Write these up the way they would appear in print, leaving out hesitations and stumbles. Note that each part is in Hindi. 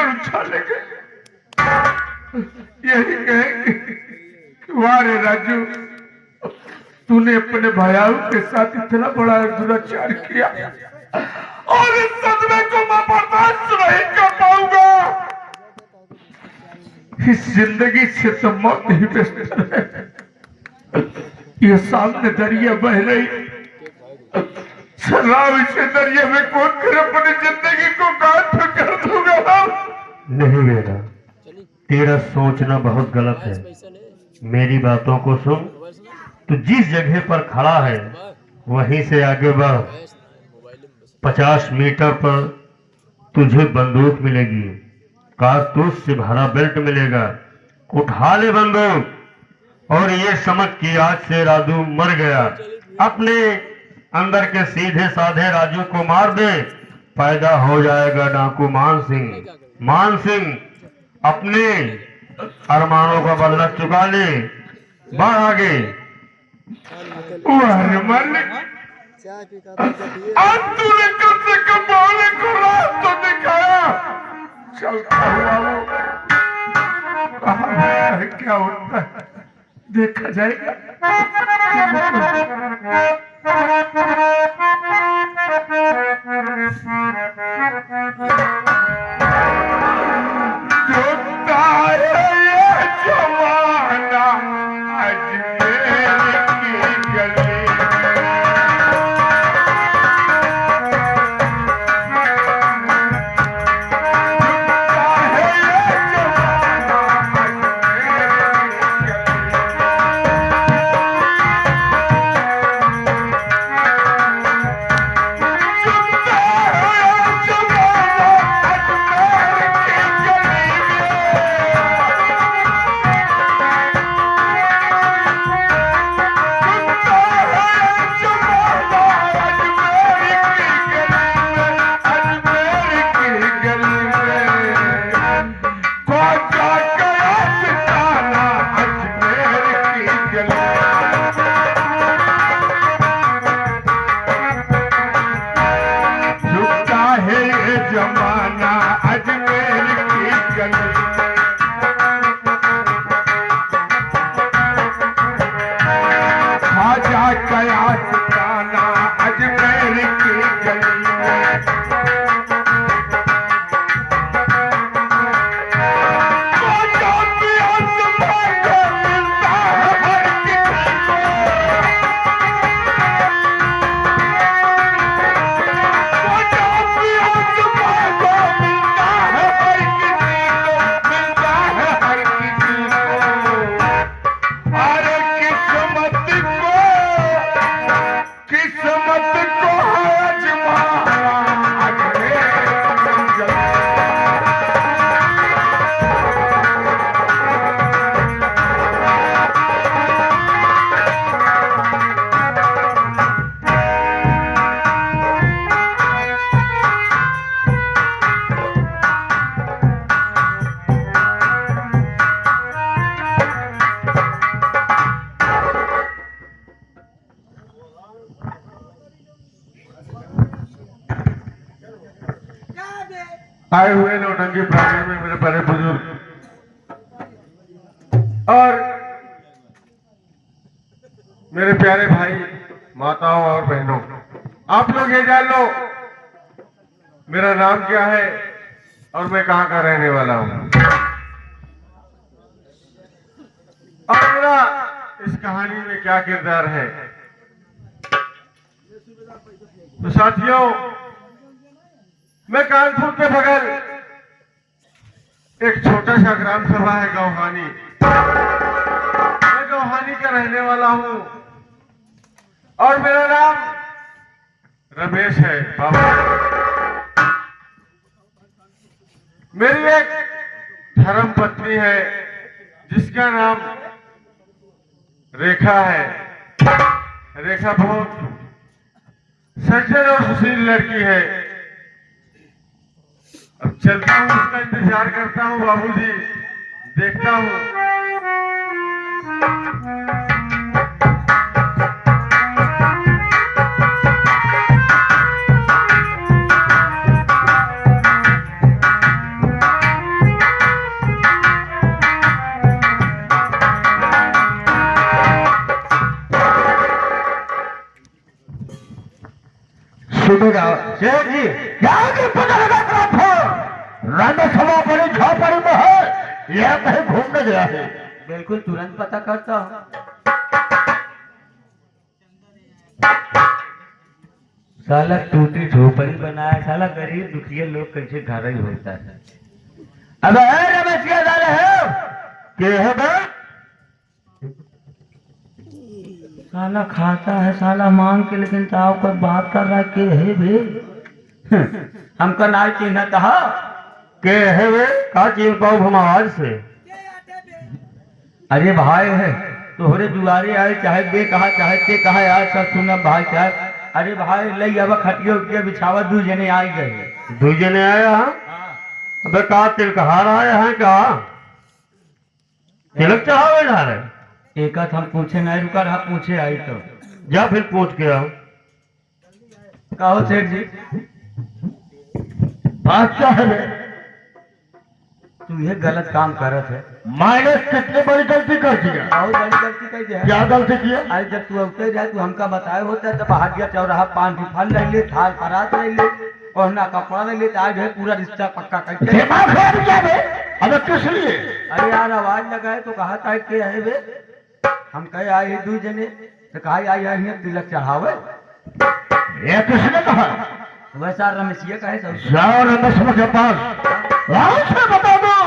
कर उछाले गए। यही कहेंगे कि वाह रे राजू, तूने अपने भाइयों के साथ इतना बड़ा दुराचार किया और इस सदमे को मैं बर्दाश्त नहीं कर पाऊंगा। इस जिंदगी से तो मौत ही बेहतर है। ये सामने दरिया बह रही, शराब इसे दरिया में कूद कर अपनी जिंदगी को गांठ कर दूंगा। नहीं बेटा, तेरा सोचना बहुत गलत है। मेरी बातों को सुन। तू जिस जगह पर खड़ा है वहीं से आगे बढ़। 50 मीटर पर तुझे बंदूक मिलेगी, कारतूस से भरा बेल्ट मिलेगा। उठा ले बंदूक और ये समझ कि आज से राजू मर गया। अपने अंदर के सीधे साधे राजू को मार दे, पैदा हो जाएगा डाकू मान सिंह। मान सिंह अपने अरमानों का बदला चुका ले। बढ़ आगे। आज तूने कम से कम बोलने को रात तो दिखाया। चलता हुआ वो कहाँ है, क्या होता है देखा जाएगा। आए हुए नौटंकी प्रांगण में मेरे बड़े बुजुर्ग और मेरे प्यारे भाई, माताओं और बहनों, आप लोग ये जान लो मेरा नाम क्या है और मैं कहां का रहने वाला हूं और मेरा इस कहानी में क्या किरदार है। तो साथियों, मैं कानपुर के बगल एक छोटा सा ग्राम सभा है गौहानी, मैं गौहानी का रहने वाला हूं और मेरा नाम रमेश है। बाबा, मेरी एक धर्म पत्नी है जिसका नाम रेखा है। रेखा बहुत सज्जन और सुशील लड़की है। अब चलता हूँ, उसका इंतजार करता हूँ बाबूजी, देखता हूँ। सुनेगा सेठ जी यहाँ की पता लगा था रंग सभा पड़ी झोपड़ी में है यह कहीं घूमने गया है। बिल्कुल तुरंत पता करता हूँ। साला टूटी झोपड़ी बनाया, साला गरीब दुखिया लोग कैसे घर ही होता है। अब रमेशिया डाले है के है बे साला खाता है साला मांग के, लेकिन ताव कोई बात कर रहा है के है बे। हमको ना चिन्ह था के है वे का चीन पाओ हम आवाज से। अरे भाई है तोहरे दुआरे आए, चाहे बे कहा चाहे ते कहा यार सब सुना भाई चाहे। अरे भाई लई अब खटिया उटिया बिछावा दू जने आ गए। दू जने आया अबे का तिलकहार आया है का तिलक चढ़ावे जा रहे एक हम पूछे नहीं रुका रहा, पूछे आई तो जा फिर पूछ के आओ। कहो सेठ जी बात क्या है बे? तू ये गलत काम करत है। मैंने कितनी बड़ी गलती कर दिया? बहुत बड़ी गलती कर दिया। क्या गलती किया? अरे जब तू उठे जाए तू हमका बताए होता है, तब हाजिया चौराहा पान की फल रह ले, थाल परात रह ले, पहना कपड़ा रह ले, आज है पूरा रिश्ता पक्का करके। दिमाग खराब क्या बे? अबे किस लिए? अरे यार आवाज लगाए तो कहा था के है बे। हम कहे आए हैं दू जने तो कहा आई है तिलक चढ़ावे। ये किसने कहा? वैसा रमेशिया कहे सब। जाओ रमेश के पास से बता दो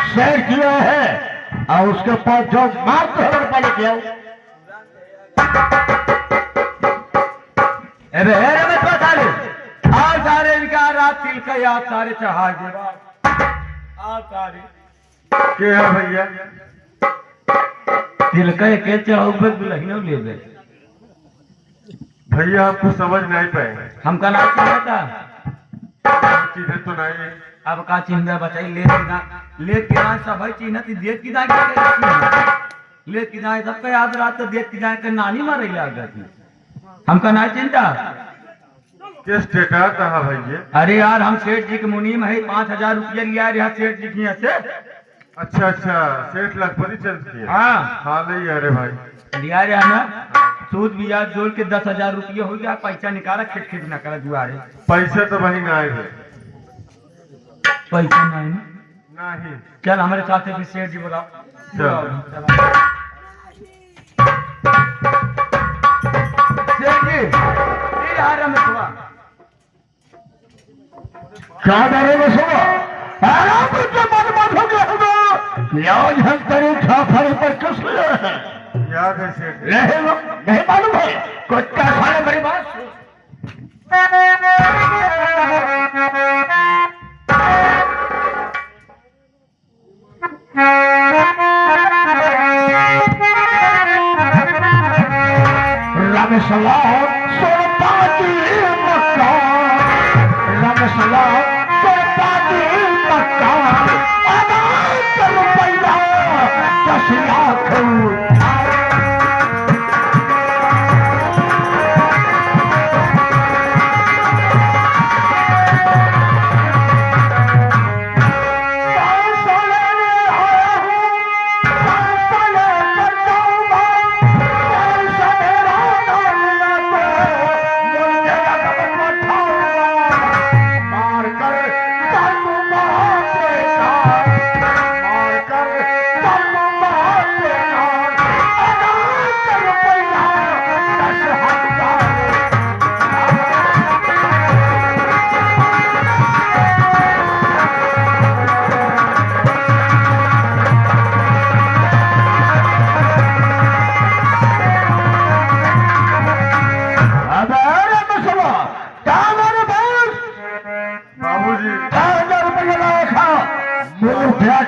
शेर किया है और उसके पास जो मारते हैं रुपया लेके आओ। अरे रमेश सारे आज सारे इनका रात तिल का याद सारे चढ़ा दे आज सारे क्या है भैया? तिल का के चढ़ाओगे दुल्हनों ले दे। भैया आपको समझ नहीं पाए, हमका नाम क्या था? चीजें तो नहीं। अब का चिन्ह बताई ले किना सब है चिन्ह थी देख की जाए ले की जाए सबका याद रहा तो देख की जाए के नानी मारे लगा थी। हमका ना चिंता किस डेटा कहा भैया? अरे यार हम सेठ जी के मुनीम है, 5000 रुपया लिया रहा सेठ जी की यहाँ से। अच्छा अच्छा, सेठ लखपति चंद की? हाँ हाँ नहीं अरे भाई लिया रहा ना, सूद ब्याज जोड़ के 10,000 रुपया हो गया, पैसा निकाला खिट खिट न करा जुआरे। पैसे तो वही ना आए थे। पैसा नहीं नहीं। चल हमारे साथ है सेठ जी बोला सेठ जी क्या डरे सुबह आराम से मन मत हो गया होगा याद हम तेरे छाफड़े पर किस लिए है? याद है सेठ? नहीं मालूम है कुछ क्या खाने मेरी बात रब सलाम सोपाती मक्का रब सलाम सोपाती मक्का आबाद कर पैदा 10 लाख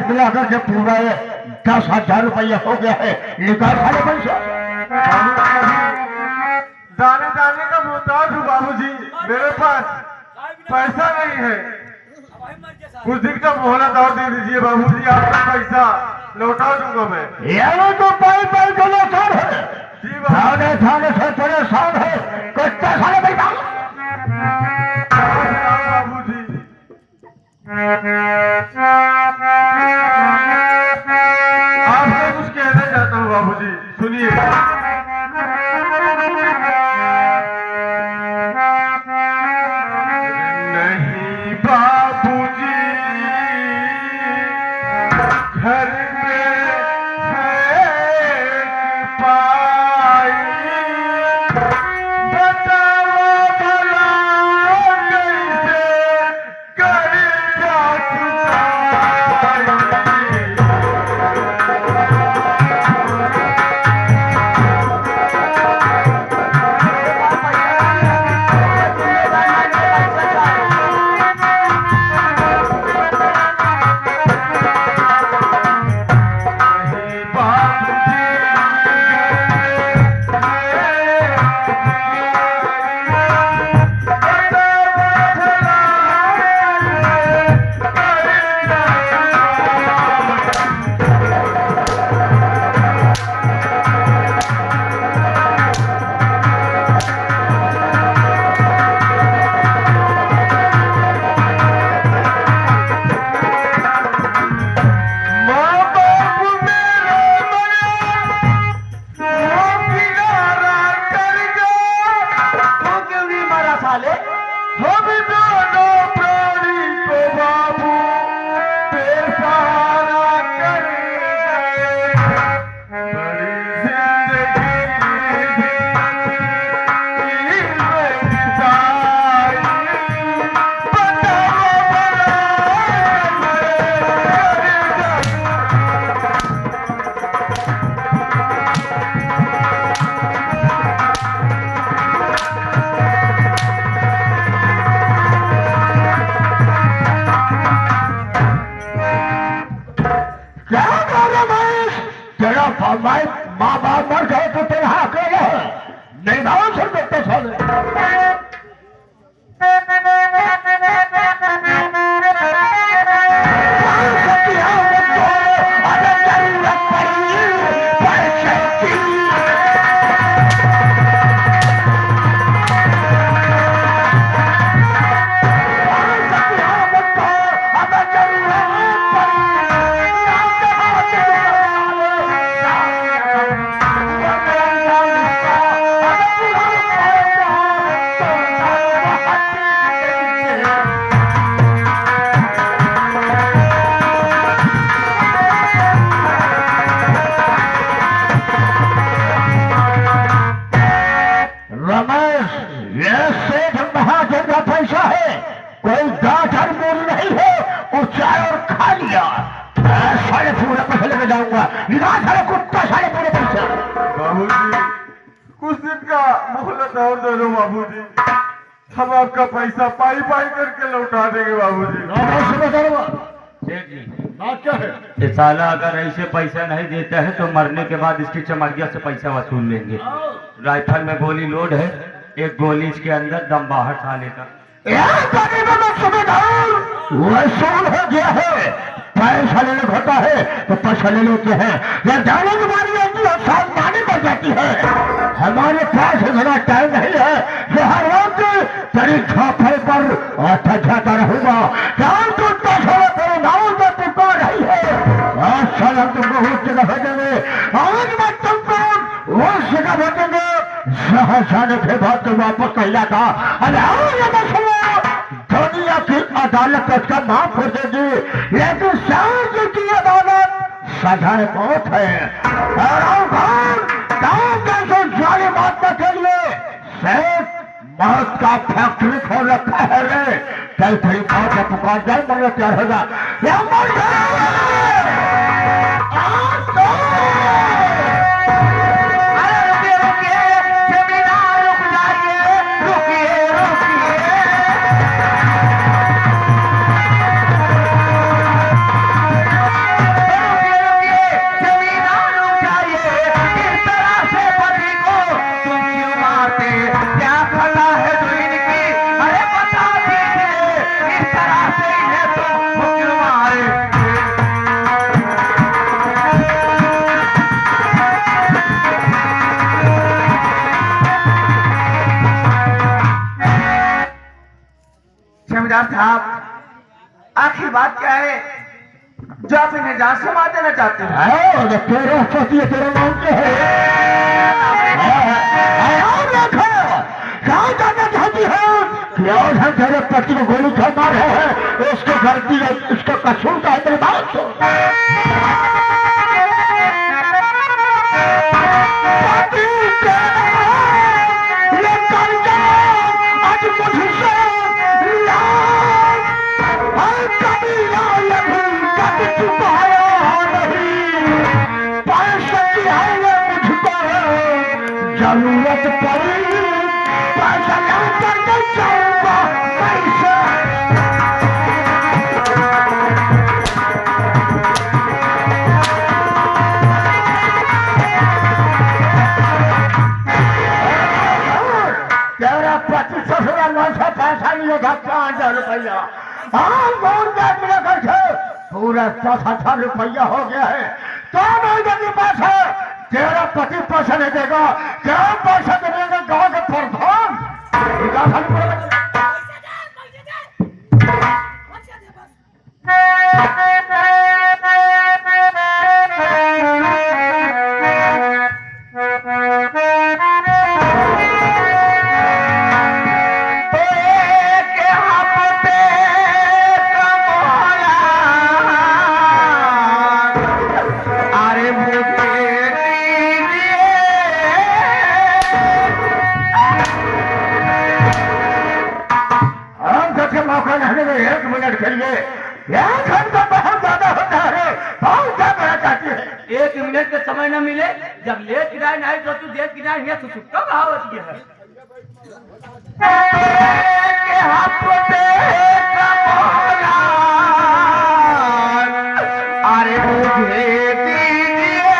मिलाकर के पूरा 10,000 रुपया हो गया है। निकाल खाली पैसा दाने दाने का मोहताज हूँ बाबूजी, मेरे पास पैसा नहीं है। कुछ दिन का मोहलत और दे दीजिए बाबूजी, आपका पैसा लौटा दूंगा मैं। ये तो पाई पाई का नुकसान है जी बाबू। थाने से परेशान है कुछ खाने पैसा बाबूजी आपसे कुछ कहना चाहता हूँ बाबूजी, सुनिए। भाई माँ बाप मर गए तो तेरा अकेले है नहीं भाव सर देखते साले रमेश ये सेठ महाजन का पैसा है कोई गांठ और मूल नहीं है वो चाय और खा लिया साढ़े पूरे पैसे लेके जाऊंगा निकाल सारे कुत्ता साढ़े पूरे पैसे बाबूजी कुछ दिन का मोहलत और दे दो बाबूजी हम आपका पैसा पाई पाई करके लौटा देंगे बाबूजी सेठ जी बात क्या है ये साला अगर ऐसे पैसा नहीं देता है तो मरने के बाद इसकी चमड़िया से पैसा वसूल लेंगे राइफल में गोली लोड है एक गोली इसके अंदर दम बाहर साले का वसूल हो गया है पैसा लेने होता है तो पैसा ले लेते हैं या जाने की बारी आती है सावधानी बढ़ जाती है हमारे पास इतना टाइम नहीं है जो हर वक्त तेरी छापे पर आता जाता रहूंगा जान तो तेरे नाव में पुकार रही है आज साल हम तुमको उस जगह भेजेंगे आज मैं तुमको उस जगह भेजेंगे जहाँ जाने के बाद तुम वापस नहीं आता अरे आओ ये मसला दुनिया की अदालत उसका माफ हो देगी लेकिन शांत की अदालत सजाए मौत है और गाँव कैसे जाली बात के लिए सेठ मौत का फैक्ट्री खोल रखा है रे कल तेरी मौत का पुकार जाए मरने तैयार होगा या मर जमींदार साहब आखिर बात क्या है जो आप इन्हें जान से मार देना चाहते हैं तेरा पति तेरा नाम क्या है कहाँ जाना चाहती है क्यों हम तेरे पति को गोली खा मार रहे हैं उसको गलती है उसको कसूर का है तेरे बात आज मुझसे जरूरत पड़ी पैसा ला करके जाऊंगा पैसा तेरा 2500 पैसा नहीं होगा 5000 रुपया हाँ बहुत मिला करके पूरा 6000 रुपया हो गया है तो मेरे पास है तेरा पति पैसा नहीं देगा क्या पैसा देगा गाँव के प्रधान मौका नहीं में 1 मिनट के लिए 1 घंटा बहुत ज्यादा होता है बहुत क्या कहना चाहती है 1 मिनट का समय न मिले जब लेट किराए नहीं तो तू देख किराए ये तो चुपका कहावत ये के हाथ पे कमोला अरे मुझे दीजिए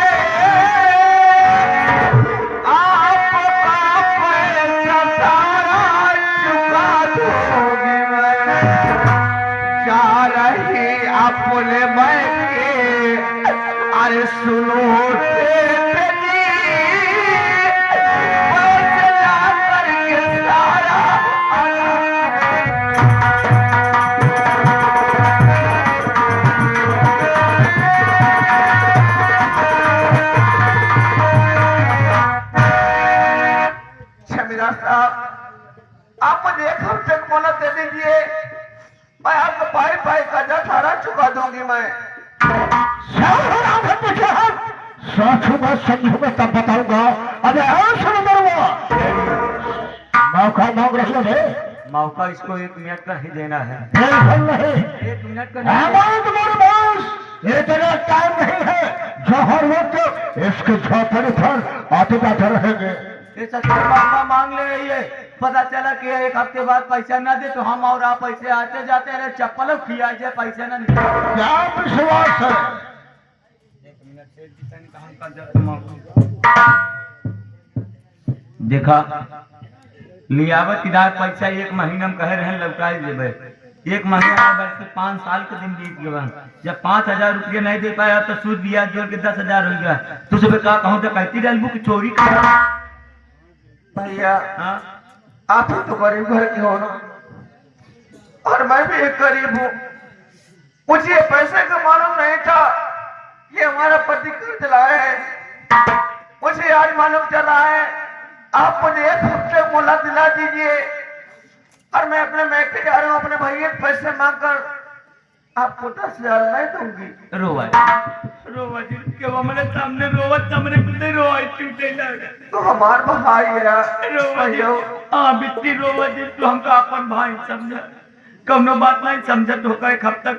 जमींदार साहब, आप मुझे एक हफ्ते की मोहलत दे दीजिए, मैं आपको पाई पाई कर्जा सारा चुका दूंगी। मैं सोचूंगा समझूंगा तब बताऊंगा। अबे सुनो मरुआ, मौका मांग रही है। मौका इसको 1 मिनट का ही देना है। बिल्कुल नहीं, 1 मिनट का तुम्हारे पास इतना टाइम नहीं है जो हर वक्त इसके झोपड़े पर आते जाते रहेंगे। ऐसा मौका मांग ले रही है, पता चला कि 1 हफ्ते बाद पैसा ना दे तो हम और आप पैसे आते जाते रहे, चप्पल खिया जाए, पैसा ना निकले। क्या विश्वास है? 1 मिनट से देखा लियावत इधर पैसा 1 महीना में कहे रहे लौटाई देवे, 1 महीना में बैठ के 5 साल के दिन बीत गए। जब 5000 रुपये नहीं दे पाया तो सूद दिया जोड़ के 10,000 हो गया। तुझे भी कहा कहूँ तो कहती डालबू की चोरी कर। भैया आप ही तो गरीब घर के हो ना, और मैं भी एक गरीब हूँ। मुझे पैसे का मालूम नहीं था ये हमारा पति कर्ज लाए है। मुझे आज मालूम चला है। आप मुझे 1 हफ्ते मोहलत दिला दीजिए और मैं अपने मैके जा रहा हूँ अपने भैया के पैसे मांग कर आपको 10,000 नहीं दूंगी। रोवा जी के हमारे सामने रोवा तमरे कुछ रोवा टूटे लगा तो हमार भाई है रोवा जी। हाँ बिट्टी रोवा जी, तू हमका अपन भाई समझा, कौनो बात नहीं समझा तो का 1 हफ्ता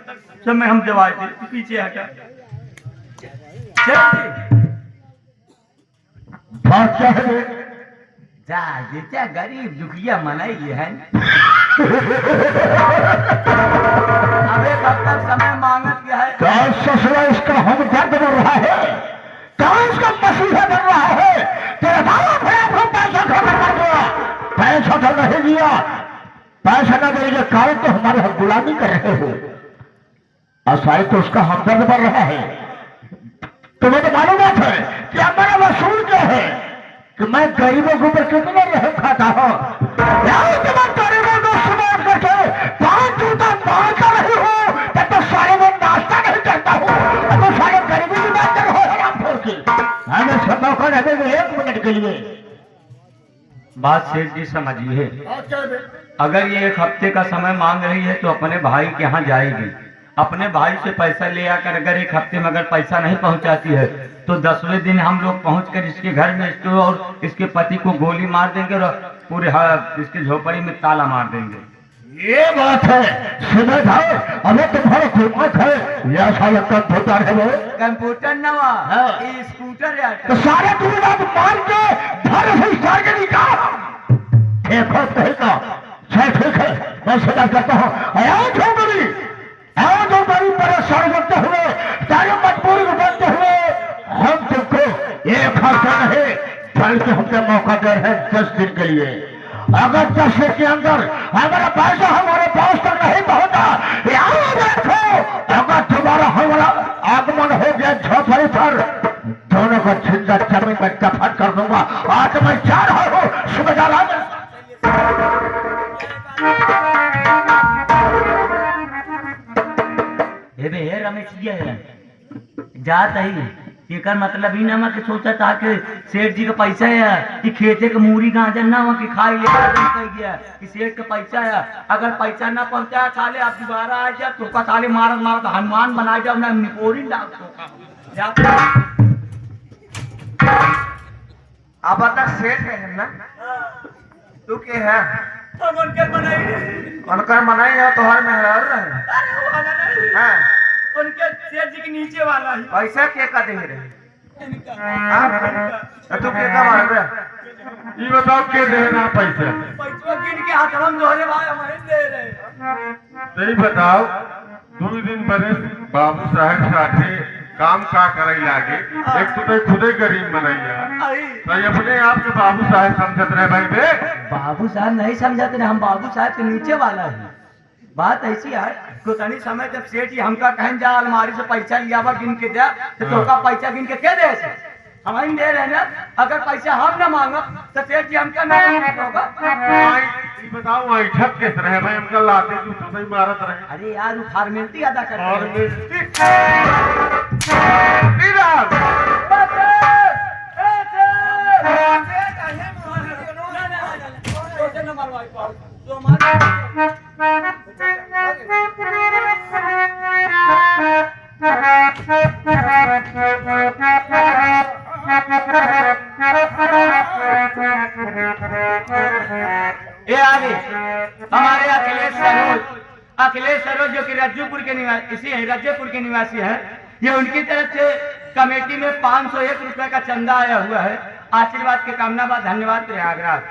समय हम जवाब दे। पीछे हटा बात क्या है? जा जेचा गरीब दुखिया मनाई है। अब 1 हफ्ता समय मांगत क्या है? क्या ससुरा इसका हम दर्द बढ़ रहा है? क्या इसका मसीहा बढ़ रहा है? तेरा दावा भैया पैसा खत्म कर दिया, पैसा तो नहीं दिया, पैसा न देने के कारण तो हमारे हम गुलामी कर रहे हो, असाई तो उसका हमदर्द बढ़ रहा है। तुम्हें तो मालूम है कि हमारा वसूल क्या है कि मैं गरीबों के ऊपर कितना रहम खाता हूँ। गरीबों को सुबह करके 5 जूता मारता रही हूँ तो सारे में नाश्ता नहीं करता हूँ, तो सारे गरीबी की बात कर रहे हो आप की। हमें सब मौका लगेगा 1 मिनट के लिए। बात सेठ जी समझिए, अगर ये 1 हफ्ते का समय मांग रही है तो अपने भाई के यहाँ जाएगी, अपने भाई से पैसा ले आकर अगर 1 हफ्ते में अगर पैसा नहीं पहुंचाती है तो 10वें दिन हम लोग पहुंचकर इसके घर में इसको और इसके पति को गोली मार देंगे और पूरे इसके झोपड़ी में ताला मार देंगे। ये बात है सुबह भाई, हमें तुम्हारा हुकूमत है या साला कंप्यूटर है वो? कंप्यूटर नवा ये स्कूटर है तो सारे दूर मार के घर से उतार के निकाल। देखो कहेगा ठीक है, मैं सजा करता हूँ। आज बड़ी परेशान करते हुए सारी मजबूरी को बनते हुए हम तुमको 1 हफ्ता नहीं बल्कि हमने मौका दे रहे हैं 10 दिन के लिए। अगर 10 दिन के अंदर हमारा पैसा हमारे पास तक नहीं पहुंचा, याद रखो अगर तुम्हारा हमारा आगमन हो गया झोपड़ी पर, दोनों को जिंदा जमीन में दफन कर दूंगा। आज मैं जा रहा हूँ सुबह रमेश जात है एकर मतलब ही ना कि सोचा था कि सेठ जी का पैसा है कि खेते के मूरी गाजर ना हो कि खाई ले कह गया कि सेठ का पैसा है। अगर पैसा ना पहुंचा साले आप दोबारा आ जाए तो का साले मारत मारत हनुमान बना जाओ ना निपोरी डाल अब तक सेठ है ना तू के है उनका मनाई है तो हर मेहरार रहे हैं उनके सेठ जी के नीचे वाला ही पैसा के का दे रहे तू के का मार रहे ये बताओ के देना पैसा? पैसा गिन के हाथ हम जोरे भाई हमें दे रहे। नहीं बताओ 2 दिन बरस बाबू साहब साथे काम का करे लागे, एक तो खुदे गरीब बनैया तो अपने आप के बाबू साहब समझत रहे भाई बे। बाबू साहब नहीं समझते हम बाबू साहब के नीचे वाला है। बात ऐसी है तो तनी समय जब सेठ जी हमका कहें जा अलमारी से पैसा लिया गिन के दिया तो तोका पैसा गिन के क्या दे हम ही दे रहे ना। अगर पैसा हम ना मांगो तो सेठ जी हमका नहीं होगा। बताओ ऐठक किस रहे भाई हमका लाते तू तो नहीं मारत रहे। अरे यार वो फॉर्मेलिटी अदा कर ये आगे हमारे अखिलेश सरोज जो कि रज्जूपुर के निवासी हैं, रज्जूपुर के निवासी हैं, ये उनकी तरफ से कमेटी में 501 रुपए का चंदा आया हुआ है। आशीर्वाद के कामना बाद धन्यवाद प्रयागराज।